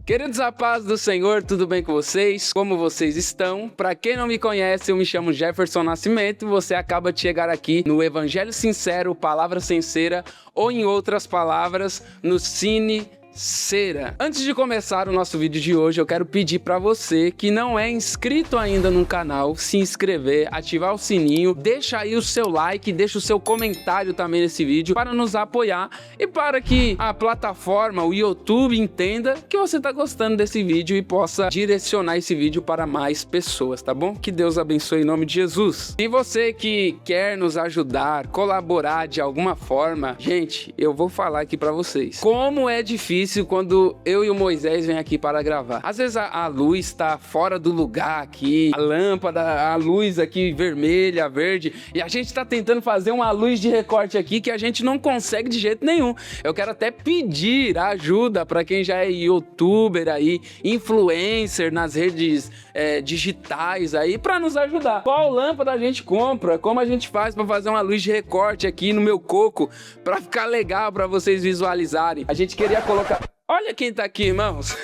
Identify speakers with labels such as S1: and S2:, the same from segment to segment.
S1: Queridos, a paz do Senhor, tudo bem com vocês? Como vocês estão? Para quem não me conhece, eu me chamo Jefferson Nascimento e você acaba de chegar aqui no Evangelho Sincero, Palavra Sincera, ou em outras palavras, no Cine Cera. Antes de começar o nosso vídeo de hoje, eu quero pedir para você que não é inscrito ainda no canal, se inscrever, ativar o sininho, deixa aí o seu like, deixa o seu comentário também nesse vídeo para nos apoiar e para que a plataforma, o YouTube, entenda que você tá gostando desse vídeo e possa direcionar esse vídeo para mais pessoas, tá bom? Que Deus abençoe em nome de Jesus. E você que quer nos ajudar, colaborar de alguma forma, gente, eu vou falar aqui para vocês. Como é difícil quando eu e o Moisés vêm aqui para gravar. Às vezes a luz está fora do lugar aqui, a lâmpada, a luz aqui vermelha, verde, e a gente está tentando fazer uma luz de recorte aqui que a gente não consegue de jeito nenhum. Eu quero até pedir ajuda para quem já é youtuber aí, influencer nas redes digitais aí, para nos ajudar. Qual lâmpada a gente compra? Como a gente faz para fazer uma luz de recorte aqui no meu coco para ficar legal para vocês visualizarem? A gente queria colocar... Olha quem tá aqui, irmãos.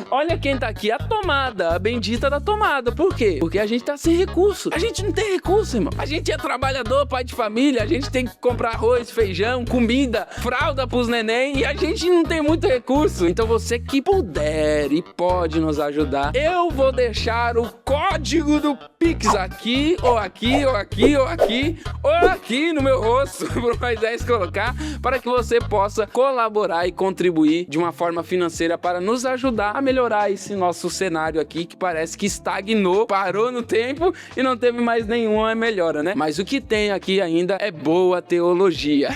S1: Olha quem tá aqui, a tomada, a bendita da tomada. Por quê? Porque a gente tá sem recurso. A gente não tem recurso, irmão. A gente é trabalhador, pai de família, a gente tem que comprar arroz, feijão, comida, fralda pros neném e a gente não tem muito recurso. Então você que puder e pode nos ajudar, eu vou deixar o código do Pix aqui, ou aqui, ou aqui, ou aqui, ou aqui no meu rosto pro Moisés colocar, para que você possa colaborar e contribuir de uma forma financeira para nos ajudar a melhorar esse nosso cenário aqui, que parece que estagnou, parou no tempo e não teve mais nenhuma melhora, né? Mas o que tem aqui ainda é boa teologia.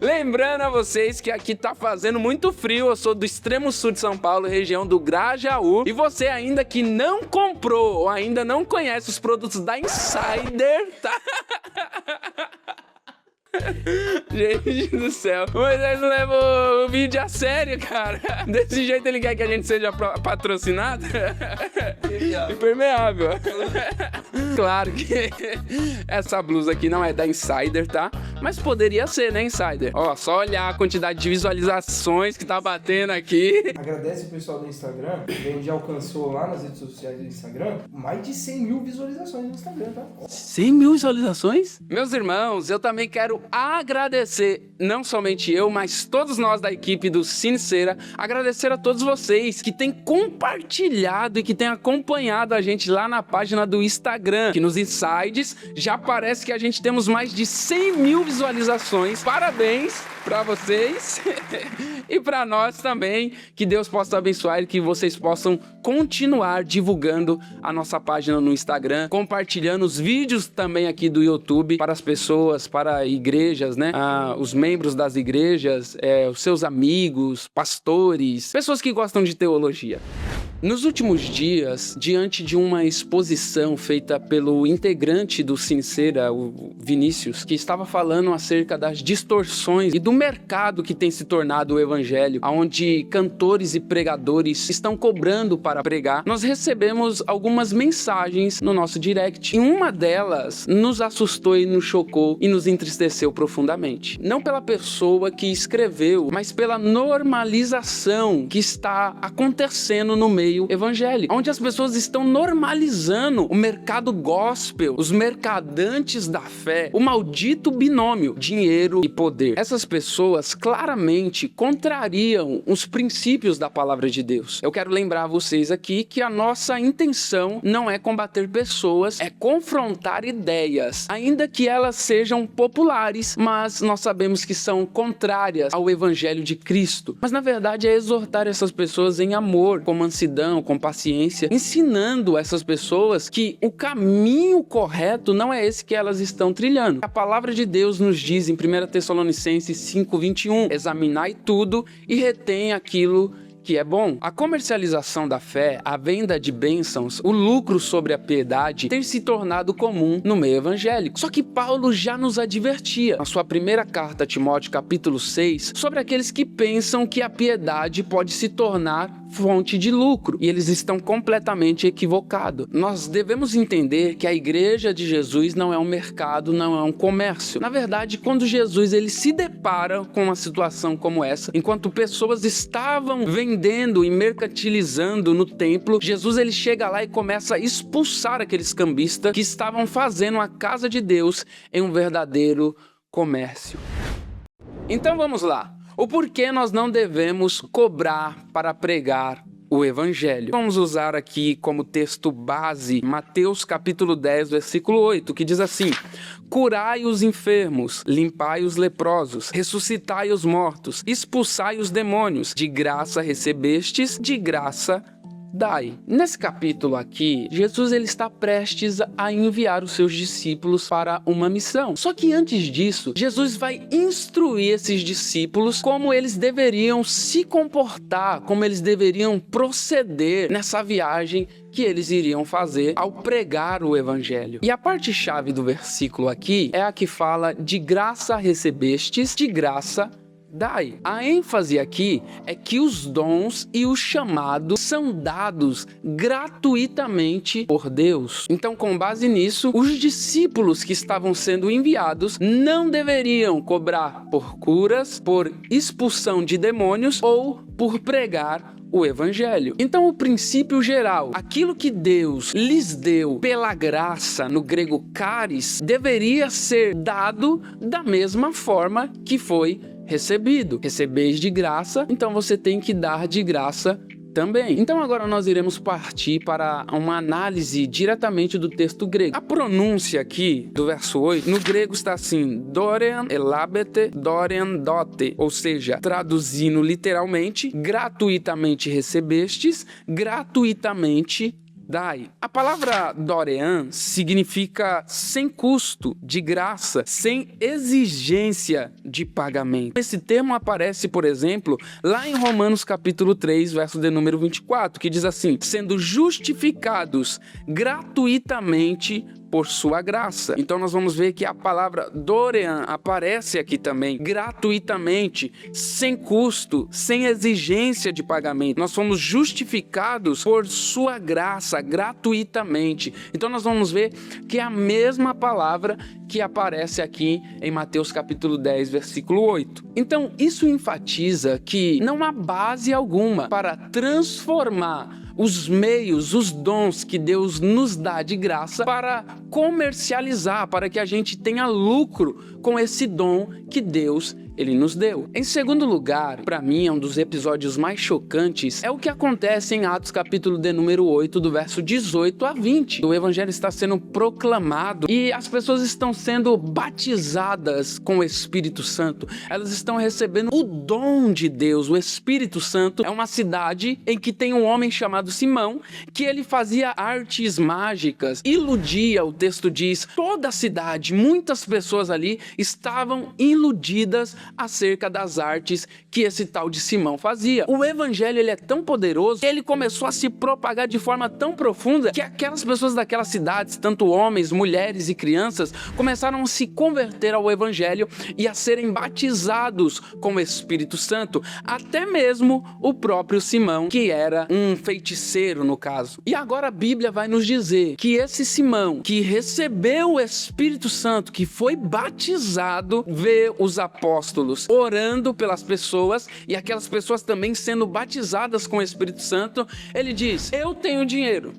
S1: Lembrando a vocês que aqui tá fazendo muito frio, eu sou do extremo sul de São Paulo, região do Grajaú, e você ainda que não comprou ou ainda não conhece os produtos da Insider, tá? Gente do céu, mas eles não levam o vídeo a sério, cara. Desse jeito ele quer que a gente seja patrocinado. Impermeável. Claro que essa blusa aqui não é da Insider, tá? Mas poderia ser, né, Insider? Ó, só olhar a quantidade de visualizações que tá batendo aqui.
S2: Agradece o pessoal do Instagram, que a gente já alcançou lá nas redes sociais do Instagram mais de 100 mil visualizações no Instagram, tá?
S1: 100 mil visualizações? Meus irmãos, eu também quero agradecer, não somente eu, mas todos nós da equipe do Cine Cera, agradecer a todos vocês que têm compartilhado e que têm acompanhado a gente lá na página do Instagram, que nos insights já parece que a gente temos mais de 100 mil visualizações. Parabéns para vocês e para nós também, que Deus possa abençoar e que vocês possam continuar divulgando a nossa página no Instagram, compartilhando os vídeos também aqui do YouTube para as pessoas, para igrejas, né? Os membros das igrejas, os seus amigos, pastores, pessoas que gostam de teologia. Nos últimos dias, diante de uma exposição feita pelo integrante do Cine Cera, o Vinícius, que estava falando acerca das distorções e do mercado que tem se tornado o evangelho, onde cantores e pregadores estão cobrando para pregar, nós recebemos algumas mensagens no nosso direct. E uma delas nos assustou e nos chocou e nos entristeceu profundamente. Não pela pessoa que escreveu, mas pela normalização que está acontecendo no meio evangélico, onde as pessoas estão normalizando o mercado gospel, os mercadantes da fé, o maldito binômio dinheiro e poder. Essas pessoas claramente contrariam os princípios da palavra de Deus. Eu quero lembrar a vocês aqui que a nossa intenção não é combater pessoas, é confrontar ideias, ainda que elas sejam populares, mas nós sabemos que são contrárias ao evangelho de Cristo. Mas na verdade é exortar essas pessoas em amor, com mansidão, com paciência, ensinando essas pessoas que o caminho correto não é esse que elas estão trilhando. A palavra de Deus nos diz em 1 Tessalonicenses 5:21, examinai tudo e retém aquilo que é bom. A comercialização da fé, a venda de bênçãos, o lucro sobre a piedade tem se tornado comum no meio evangélico. Só que Paulo já nos advertia, na sua primeira carta a Timóteo, capítulo 6, sobre aqueles que pensam que a piedade pode se tornar fonte de lucro, e eles estão completamente equivocados. Nós devemos entender que a igreja de Jesus não é um mercado, não é um comércio. Na verdade, quando Jesus ele se depara com uma situação como essa, enquanto pessoas estavam vendendo vendendo e mercantilizando no templo, Jesus ele chega lá e começa a expulsar aqueles cambistas que estavam fazendo a casa de Deus em um verdadeiro comércio. Então vamos lá. O porquê nós não devemos cobrar para pregar o Evangelho. Vamos usar aqui como texto base Mateus capítulo 10, versículo 8, que diz assim: curai os enfermos, limpai os leprosos, ressuscitai os mortos, expulsai os demônios, de graça recebestes, de graça dai. Nesse capítulo aqui, Jesus ele está prestes a enviar os seus discípulos para uma missão. Só que antes disso, Jesus vai instruir esses discípulos como eles deveriam se comportar, como eles deveriam proceder nessa viagem que eles iriam fazer ao pregar o Evangelho. E a parte-chave do versículo aqui é a que fala de graça recebestes, de graça dai. A ênfase aqui é que os dons e o chamado são dados gratuitamente por Deus. Então, com base nisso, os discípulos que estavam sendo enviados não deveriam cobrar por curas, por expulsão de demônios ou por pregar o Evangelho. Então, o princípio geral, aquilo que Deus lhes deu pela graça, no grego charis, deveria ser dado da mesma forma que foi recebido. Recebeis de graça, então você tem que dar de graça também. Então agora nós iremos partir para uma análise diretamente do texto grego. A pronúncia aqui do verso 8, no grego está assim: dorean elabete, dorean dote, ou seja, traduzindo literalmente, gratuitamente recebestes, gratuitamente dai. A palavra dorean significa sem custo, de graça, sem exigência de pagamento. Esse termo aparece, por exemplo, lá em Romanos capítulo 3, verso de número 24, que diz assim: sendo justificados gratuitamente por sua graça. Então nós vamos ver que a palavra dorean aparece aqui também, gratuitamente, sem custo, sem exigência de pagamento. Nós fomos justificados por sua graça, gratuitamente. Então nós vamos ver que é a mesma palavra que aparece aqui em Mateus capítulo 10, versículo 8. Então isso enfatiza que não há base alguma para transformar os meios, os dons que Deus nos dá de graça para comercializar, para que a gente tenha lucro com esse dom que Deus ele nos deu. Em segundo lugar, para mim, é um dos episódios mais chocantes, é o que acontece em Atos capítulo de número 8, do verso 18 a 20. O evangelho está sendo proclamado e as pessoas estão sendo batizadas com o Espírito Santo. Elas estão recebendo o dom de Deus. O Espírito Santo é uma cidade em que tem um homem chamado Simão, que ele fazia artes mágicas, iludia, o texto diz, toda a cidade, muitas pessoas ali estavam iludidas acerca das artes que esse tal de Simão fazia. O evangelho ele é tão poderoso que ele começou a se propagar de forma tão profunda que aquelas pessoas daquelas cidades, tanto homens, mulheres e crianças, começaram a se converter ao evangelho e a serem batizados com o Espírito Santo, até mesmo o próprio Simão, que era um feiticeiro no caso. E agora a Bíblia vai nos dizer que esse Simão, que recebeu o Espírito Santo, que foi batizado, vê os apóstolos orando pelas pessoas e aquelas pessoas também sendo batizadas com o Espírito Santo. Ele diz: eu tenho dinheiro,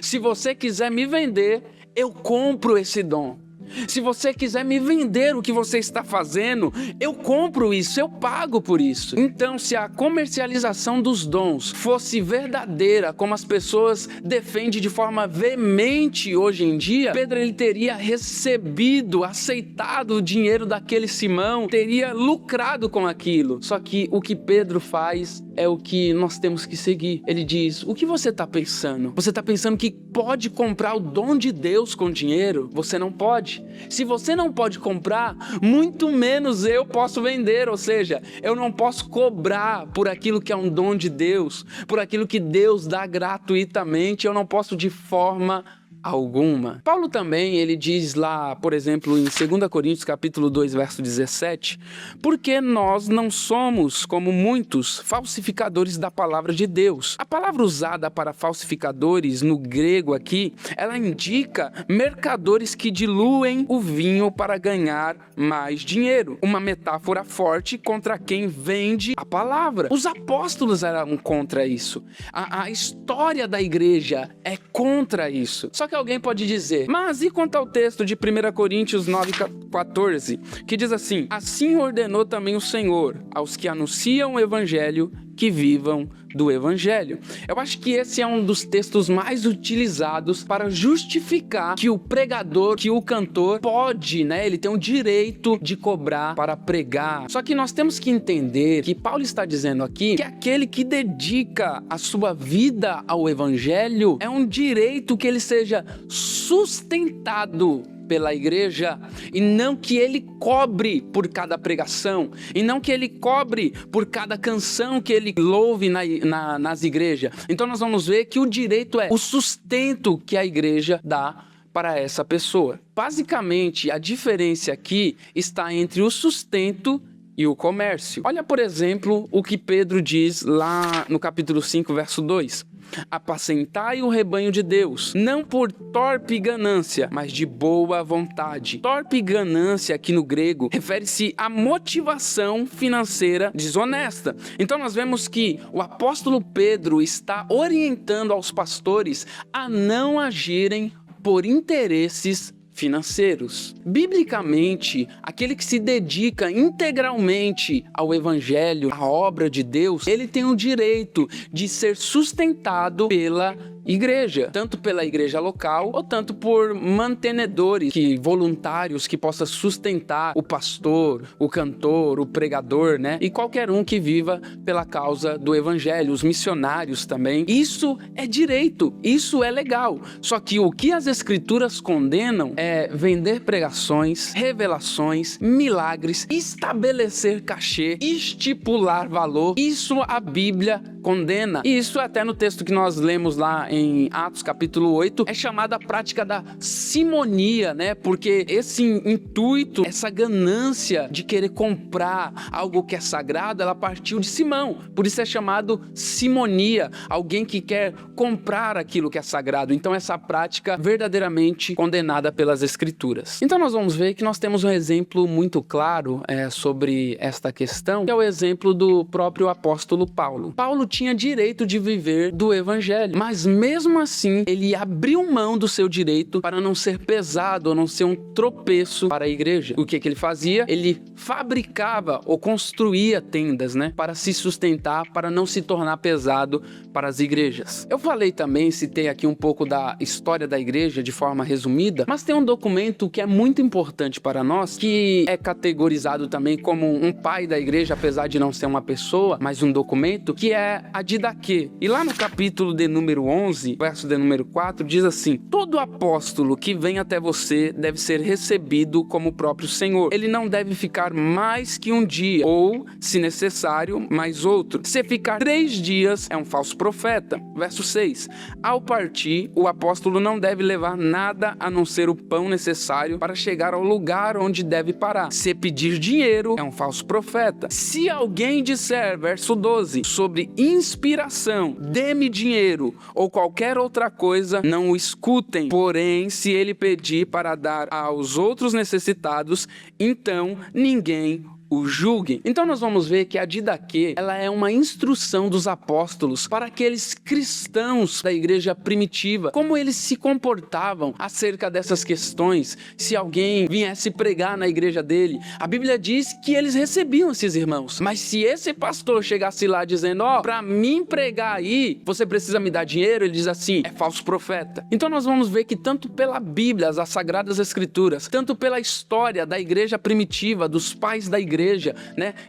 S1: se você quiser me vender, eu compro esse dom. Se você quiser me vender o que você está fazendo, eu compro isso, eu pago por isso. Então, se a comercialização dos dons fosse verdadeira, como as pessoas defendem de forma veemente hoje em dia, Pedro ele teria recebido, aceitado o dinheiro daquele Simão, teria lucrado com aquilo. Só que o que Pedro faz é o que nós temos que seguir. Ele diz: o que você está pensando? Você está pensando que pode comprar o dom de Deus com dinheiro? Você não pode. Se você não pode comprar, muito menos eu posso vender. Ou seja, eu não posso cobrar por aquilo que é um dom de Deus, por aquilo que Deus dá gratuitamente. Eu não posso de forma alguma. Paulo também, ele diz lá, por exemplo, em 2 Coríntios capítulo 2, verso 17, porque nós não somos, como muitos, falsificadores da palavra de Deus. A palavra usada para falsificadores no grego aqui, ela indica mercadores que diluem o vinho para ganhar mais dinheiro. Uma metáfora forte contra quem vende a palavra. Os apóstolos eram contra isso. A história da igreja é contra isso. Só que alguém pode dizer, mas e quanto ao texto de 1 Coríntios 9,14, que diz assim, assim ordenou também o Senhor aos que anunciam o evangelho que vivam do evangelho. Eu acho que esse é um dos textos mais utilizados para justificar que o pregador, que o cantor pode, ele tem o direito de cobrar para pregar. Só que nós temos que entender que Paulo está dizendo aqui que aquele que dedica a sua vida ao evangelho é um direito que ele seja sustentado pela igreja, e não que ele cobre por cada pregação, e não que ele cobre por cada canção que ele louve nas igrejas. Então nós vamos ver que o direito é o sustento que a igreja dá para essa pessoa. Basicamente, a diferença aqui está entre o sustento e o comércio. Olha, por exemplo, o que Pedro diz lá no capítulo 5, verso 2. Apacentai o rebanho de Deus, não por torpe ganância, mas de boa vontade. Torpe ganância aqui no grego refere-se à motivação financeira desonesta. Então nós vemos que o apóstolo Pedro está orientando aos pastores a não agirem por interesses financeiros. Biblicamente, aquele que se dedica integralmente ao evangelho, à obra de Deus, ele tem o direito de ser sustentado pela igreja, tanto pela igreja local ou tanto por mantenedores, voluntários que possam sustentar o pastor, o cantor, o pregador, e qualquer um que viva pela causa do evangelho, os missionários também. Isso é direito, isso é legal. Só que o que as escrituras condenam é vender pregações, revelações, milagres, estabelecer cachê, estipular valor. Isso a Bíblia condena. E isso até no texto que nós lemos lá em Atos capítulo 8, é chamada a prática da simonia, Porque esse intuito, essa ganância de querer comprar algo que é sagrado, ela partiu de Simão. Por isso é chamado simonia, alguém que quer comprar aquilo que é sagrado. Então essa prática verdadeiramente condenada pelas escrituras. Então nós vamos ver que nós temos um exemplo muito claro sobre esta questão, que é o exemplo do próprio apóstolo Paulo. Paulo tinha direito de viver do evangelho, mas mesmo assim ele abriu mão do seu direito para não ser pesado ou não ser um tropeço para a igreja. O que ele fazia? Ele fabricava ou construía tendas, para se sustentar, para não se tornar pesado para as igrejas. Eu falei também, citei aqui um pouco da história da igreja de forma resumida, mas tem um documento que é muito importante para nós, que é categorizado também como um pai da igreja, apesar de não ser uma pessoa, mas um documento, que é a Didaquê. E lá no capítulo de número 11, verso de número 4, diz assim: todo apóstolo que vem até você deve ser recebido como o próprio Senhor. Ele não deve ficar mais que um dia, ou, se necessário, mais outro. Se ficar 3 dias, é um falso profeta. Verso 6. Ao partir, o apóstolo não deve levar nada a não ser o pão necessário para chegar ao lugar onde deve parar. Se pedir dinheiro, é um falso profeta. Se alguém disser, verso 12, sobre inspiração, dê-me dinheiro, ou qualquer outra coisa, não o escutem. Porém, se ele pedir para dar aos outros necessitados, então ninguém o julguem. Então nós vamos ver que a Didaquê, ela é uma instrução dos apóstolos para aqueles cristãos da igreja primitiva, como eles se comportavam acerca dessas questões. Se alguém viesse pregar na igreja dele, a Bíblia diz que eles recebiam esses irmãos, mas se esse pastor chegasse lá dizendo, para mim pregar aí, você precisa me dar dinheiro, ele diz assim, é falso profeta. Então nós vamos ver que tanto pela Bíblia, as Sagradas Escrituras, tanto pela história da igreja primitiva, dos pais da igreja,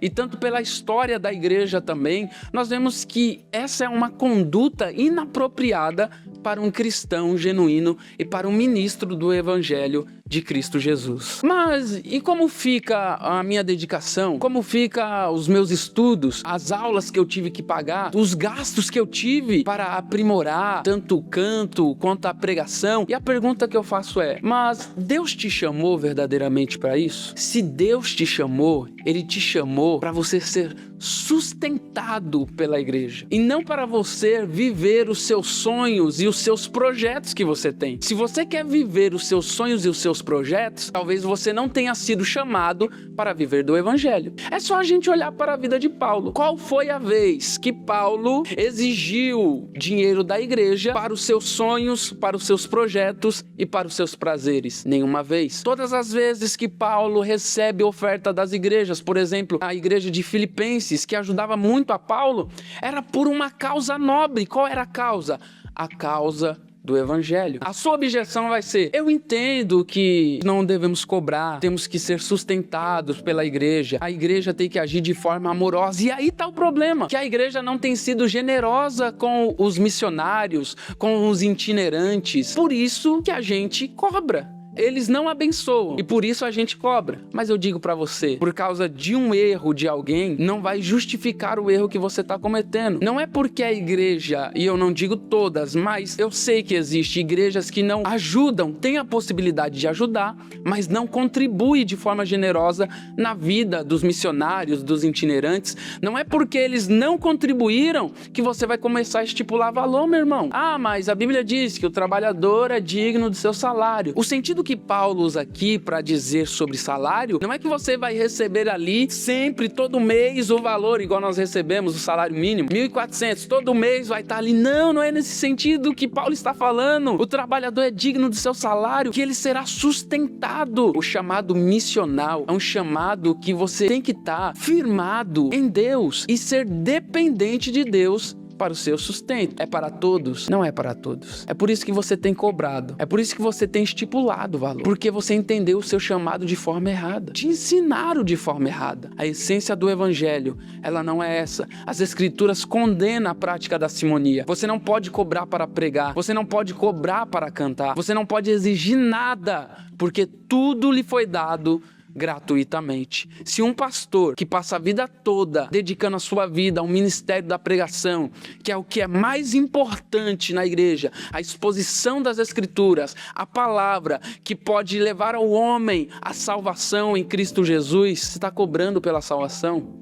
S1: e tanto pela história da igreja também, nós vemos que essa é uma conduta inapropriada para um cristão genuíno e para um ministro do evangelho de Cristo Jesus. Mas e como fica a minha dedicação? Como fica os meus estudos? As aulas que eu tive que pagar? Os gastos que eu tive para aprimorar tanto o canto quanto a pregação? E a pergunta que eu faço é: mas Deus te chamou verdadeiramente para isso? Se Deus te chamou, Ele te chamou para você ser sustentado pela igreja e não para você viver os seus sonhos e os seus projetos que você tem. Se você quer viver os seus sonhos e os seus projetos, talvez você não tenha sido chamado para viver do evangelho. É só a gente olhar para a vida de Paulo. Qual foi a vez que Paulo exigiu dinheiro da igreja para os seus sonhos, para os seus projetos e para os seus prazeres? Nenhuma vez. Todas as vezes que Paulo recebe oferta das igrejas, por exemplo, a igreja de Filipenses, que ajudava muito a Paulo, era por uma causa nobre. Qual era a causa? A causa do evangelho. A sua objeção vai ser: eu entendo que não devemos cobrar, temos que ser sustentados pela igreja, a igreja tem que agir de forma amorosa. E aí está o problema, que a igreja não tem sido generosa com os missionários, com os itinerantes, por isso que a gente cobra. Eles não abençoam e por isso a gente cobra. Mas eu digo para você, por causa de um erro de alguém, não vai justificar o erro que você está cometendo. Não é porque a igreja, e eu não digo todas, mas eu sei que existem igrejas que não ajudam, têm a possibilidade de ajudar, mas não contribuem de forma generosa na vida dos missionários, dos itinerantes. Não é porque eles não contribuíram que você vai começar a estipular valor, meu irmão. Ah, mas a Bíblia diz que o trabalhador é digno do seu salário. O sentido que Paulo usa aqui para dizer sobre salário não é que você vai receber ali sempre, todo mês, o valor igual nós recebemos, o salário mínimo, 1.400, todo mês vai estar ali. Não é nesse sentido que Paulo está falando. O trabalhador é digno do seu salário, que ele será sustentado. O chamado missional é um chamado que você tem que estar firmado em Deus e ser dependente de Deus para o seu sustento. É para todos? Não é para todos. É por isso que você tem cobrado. É por isso que você tem estipulado o valor. Porque você entendeu o seu chamado de forma errada. Te ensinaram de forma errada. A essência do evangelho, ela não é essa. As escrituras condenam a prática da simonia. Você não pode cobrar para pregar. Você não pode cobrar para cantar. Você não pode exigir nada, porque tudo lhe foi dado gratuitamente. Se um pastor que passa a vida toda dedicando a sua vida ao ministério da pregação, que é o que é mais importante na igreja, a exposição das escrituras, a palavra que pode levar ao homem a salvação em Cristo Jesus, você está cobrando pela salvação?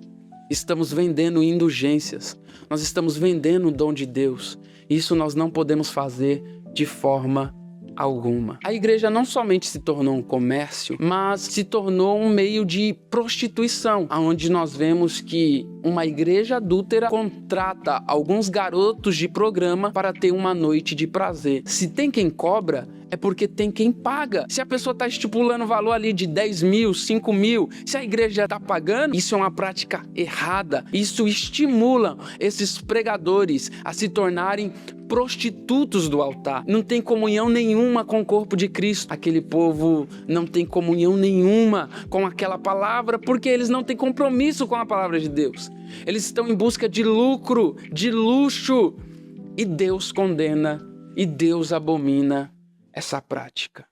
S1: Estamos vendendo indulgências. Nós estamos vendendo o dom de Deus. Isso nós não podemos fazer de forma alguma. A igreja não somente se tornou um comércio, mas se tornou um meio de prostituição, onde nós vemos que uma igreja adúltera contrata alguns garotos de programa para ter uma noite de prazer. Se tem quem cobra, é porque tem quem paga. Se a pessoa está estipulando o valor ali de 10 mil, 5 mil, se a igreja está pagando, isso é uma prática errada. Isso estimula esses pregadores a se tornarem prostitutos do altar. Não tem comunhão nenhuma com o corpo de Cristo. Aquele povo não tem comunhão nenhuma com aquela palavra, porque eles não têm compromisso com a palavra de Deus. Eles estão em busca de lucro, de luxo. E Deus condena, e Deus abomina essa prática.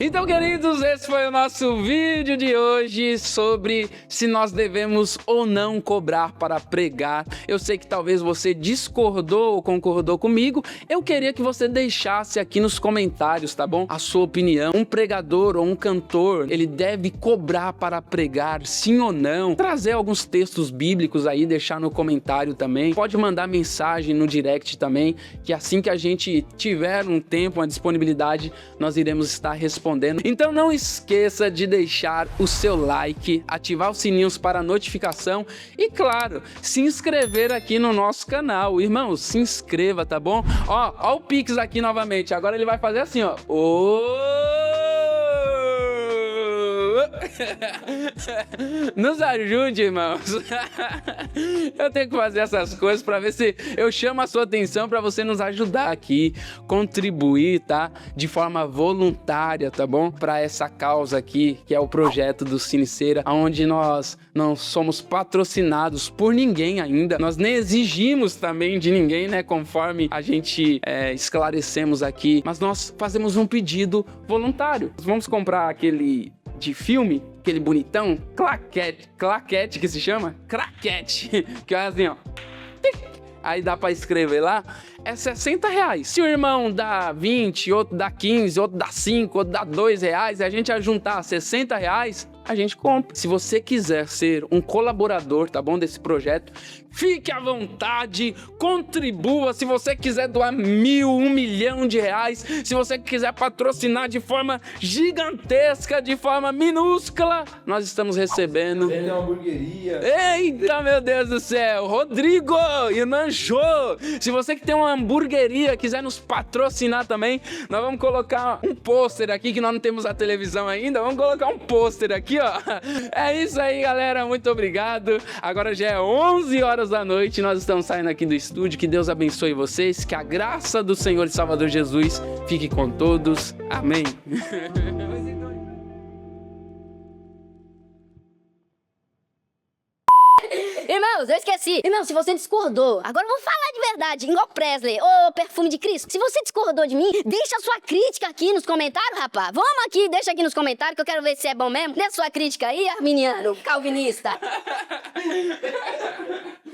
S1: Então, queridos, esse foi o nosso vídeo de hoje sobre se nós devemos ou não cobrar para pregar. Eu sei que talvez você discordou ou concordou comigo. Eu queria que você deixasse aqui nos comentários, tá bom? A sua opinião. Um pregador ou um cantor, ele deve cobrar para pregar, sim ou não? Trazer alguns textos bíblicos aí, deixar no comentário também. Pode mandar mensagem no direct também, que assim que a gente tiver um tempo, uma disponibilidade, nós iremos estar respondendo. Então não esqueça de deixar o seu like, ativar os sininhos para notificação e, claro, se inscrever aqui no nosso canal. Irmão, se inscreva, tá bom? Ó o Pix aqui novamente. Agora ele vai fazer assim, ó. Nos ajude, irmãos. Eu tenho que fazer essas coisas para ver se eu chamo a sua atenção para você nos ajudar aqui, contribuir, tá? De forma voluntária, tá bom? Para essa causa aqui, que é o projeto do Cine-Cera, onde nós não somos patrocinados por ninguém ainda. Nós nem exigimos também de ninguém, né? Conforme a gente esclarecemos aqui. Mas nós fazemos um pedido voluntário. Vamos comprar aquele de filme, aquele bonitão, claquete que se chama? Craquete. Que é assim, ó. Aí dá pra escrever lá, é R$60. Se o irmão dá 20, outro dá 15, outro dá 5, outro dá R$2, a gente juntar R$60, a gente compra. Se você quiser ser um colaborador, tá bom, desse projeto, fique à vontade, contribua. Se você quiser doar 1.000, R$1 milhão, se você quiser patrocinar de forma gigantesca, de forma minúscula, nós estamos recebendo.
S2: Ele é uma hamburgueria.
S1: Eita, meu Deus do céu! Rodrigo e Nanjô! Se você que tem uma hamburgueria quiser nos patrocinar também, nós vamos colocar um pôster aqui, que nós não temos a televisão ainda, vamos colocar um pôster aqui, ó. É isso aí, galera, muito obrigado. Agora já é 11 horas da noite, nós estamos saindo aqui do estúdio. Que Deus abençoe vocês, que a graça do Senhor e Salvador Jesus fique com todos. Amém.
S3: Irmãos, eu esqueci. Irmão, se você discordou, agora eu vou falar de verdade, igual Presley, ô perfume de Cristo. Se você discordou de mim, deixa a sua crítica aqui nos comentários, rapaz. Vamos aqui, deixa aqui nos comentários que eu quero ver se é bom mesmo. Deixa a sua crítica aí, arminiano, calvinista.